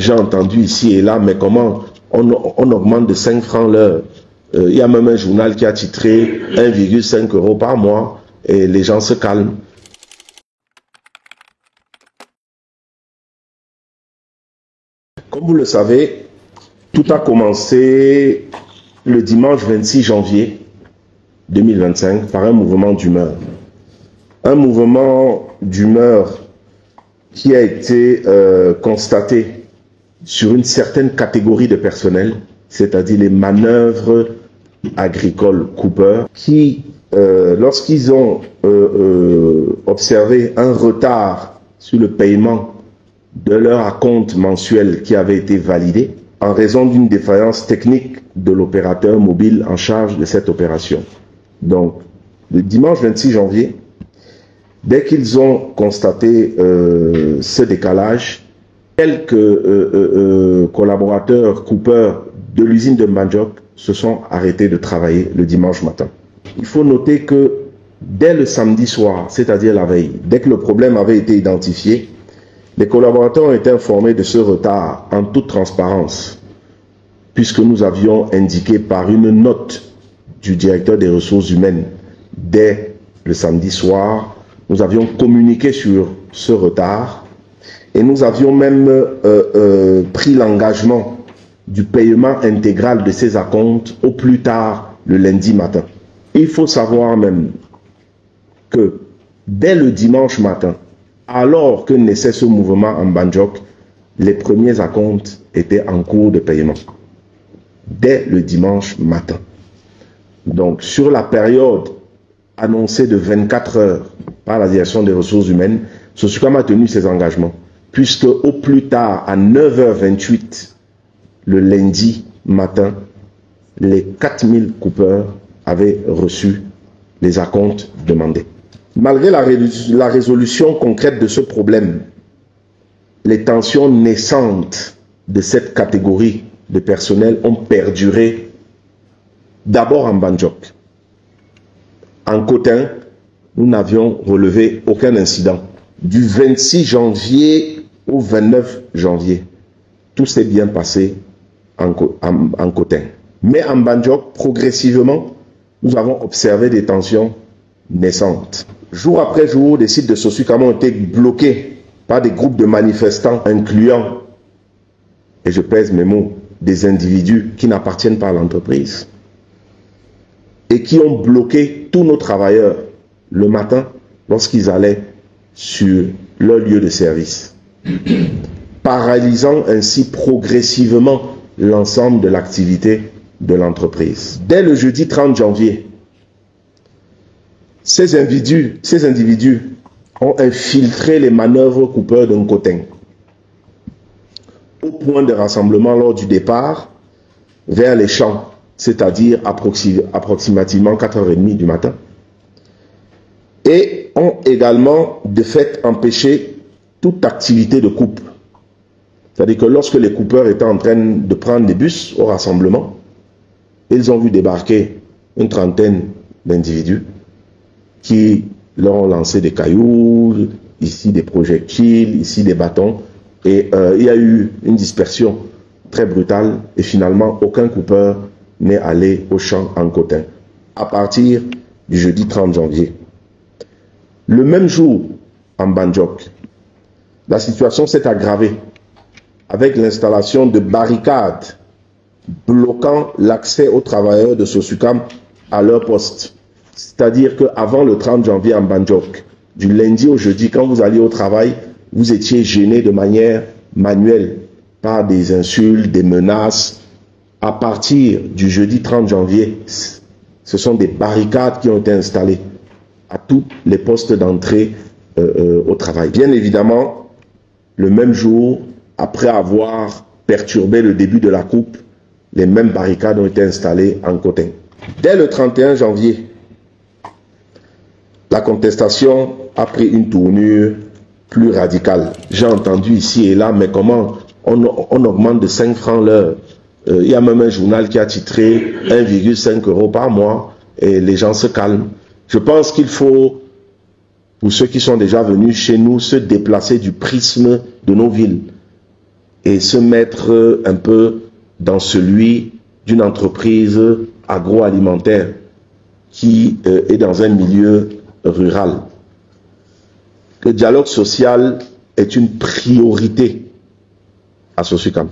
j'ai entendu ici et là, mais comment on augmente de 5 francs l'heure? Il y a même un journal qui a titré 1,5 € par mois et les gens se calment. Comme vous le savez, tout a commencé le dimanche 26 janvier 2025 par un mouvement d'humeur. Un mouvement d'humeur qui a été constaté sur une certaine catégorie de personnel, c'est-à-dire les manœuvres agricoles coupeurs, qui, lorsqu'ils ont observé un retard sur le paiement de leur acompte mensuel qui avait été validé, en raison d'une défaillance technique de l'opérateur mobile en charge de cette opération. Donc, le dimanche 26 janvier, dès qu'ils ont constaté ce décalage, quelques collaborateurs coupeurs de l'usine de Mbandjok se sont arrêtés de travailler le dimanche matin. Il faut noter que dès le samedi soir, c'est-à-dire la veille, dès que le problème avait été identifié, les collaborateurs ont été informés de ce retard en toute transparence, puisque nous avions indiqué par une note du directeur des ressources humaines dès le samedi soir, nous avions communiqué sur ce retard et nous avions même pris l'engagement du paiement intégral de ces acomptes au plus tard le lundi matin. Il faut savoir même que dès le dimanche matin, alors que naissait ce mouvement en Mbandjok, les premiers acomptes étaient en cours de paiement. Dès le dimanche matin. Donc, sur la période annoncée de 24 heures par la direction des ressources humaines, Sosukam a tenu ses engagements, puisque au plus tard, à 9h28, le lundi matin, les 4000 coupeurs avaient reçu les acomptes demandés. Malgré la résolution concrète de ce problème, les tensions naissantes de cette catégorie de personnel ont perduré d'abord en Mbandjok. En Kotin, nous n'avions relevé aucun incident. Du 26 janvier au 29 janvier, tout s'est bien passé en Kotin. Mais en Mbandjok, progressivement, nous avons observé des tensions naissantes. Jour après jour, des sites de Sosukam ont été bloqués par des groupes de manifestants incluant, et je pèse mes mots, des individus qui n'appartiennent pas à l'entreprise et qui ont bloqué tous nos travailleurs le matin lorsqu'ils allaient sur leur lieu de service, paralysant ainsi progressivement l'ensemble de l'activité de l'entreprise. Dès le jeudi 30 janvier, ces individus ont infiltré les manœuvres coupeurs d'un Kotin au point de rassemblement lors du départ vers les champs, c'est-à-dire approximativement 4h30 du matin, et ont également de fait empêché toute activité de coupe. C'est-à-dire que lorsque les coupeurs étaient en train de prendre des bus au rassemblement, ils ont vu débarquer une trentaine d'individus qui leur ont lancé des cailloux, ici des projectiles, ici des bâtons, et il y a eu une dispersion très brutale, et finalement aucun coupeur n'est allé au champ en Kotin, à partir du jeudi 30 janvier. Le même jour, en Mbandjok, la situation s'est aggravée avec l'installation de barricades bloquant l'accès aux travailleurs de Sosukam à leur poste. C'est-à-dire qu'avant le 30 janvier en Mbandjok, du lundi au jeudi, quand vous alliez au travail, vous étiez gêné de manière manuelle par des insultes, des menaces. À partir du jeudi 30 janvier, ce sont des barricades qui ont été installées à tous les postes d'entrée au travail. Bien évidemment, le même jour, après avoir perturbé le début de la coupe, les mêmes barricades ont été installées en Kotin. Dès le 31 janvier, la contestation a pris une tournure plus radicale. J'ai entendu ici et là, mais comment on augmente de 5 francs l'heure? Il y a même un journal qui a titré 1,5 € par mois et les gens se calment. Je pense qu'il faut, pour ceux qui sont déjà venus chez nous, se déplacer du prisme de nos villes. et se mettre un peu dans celui d'une entreprise agroalimentaire qui est dans un milieu rural. Le dialogue social est une priorité à Sosukam.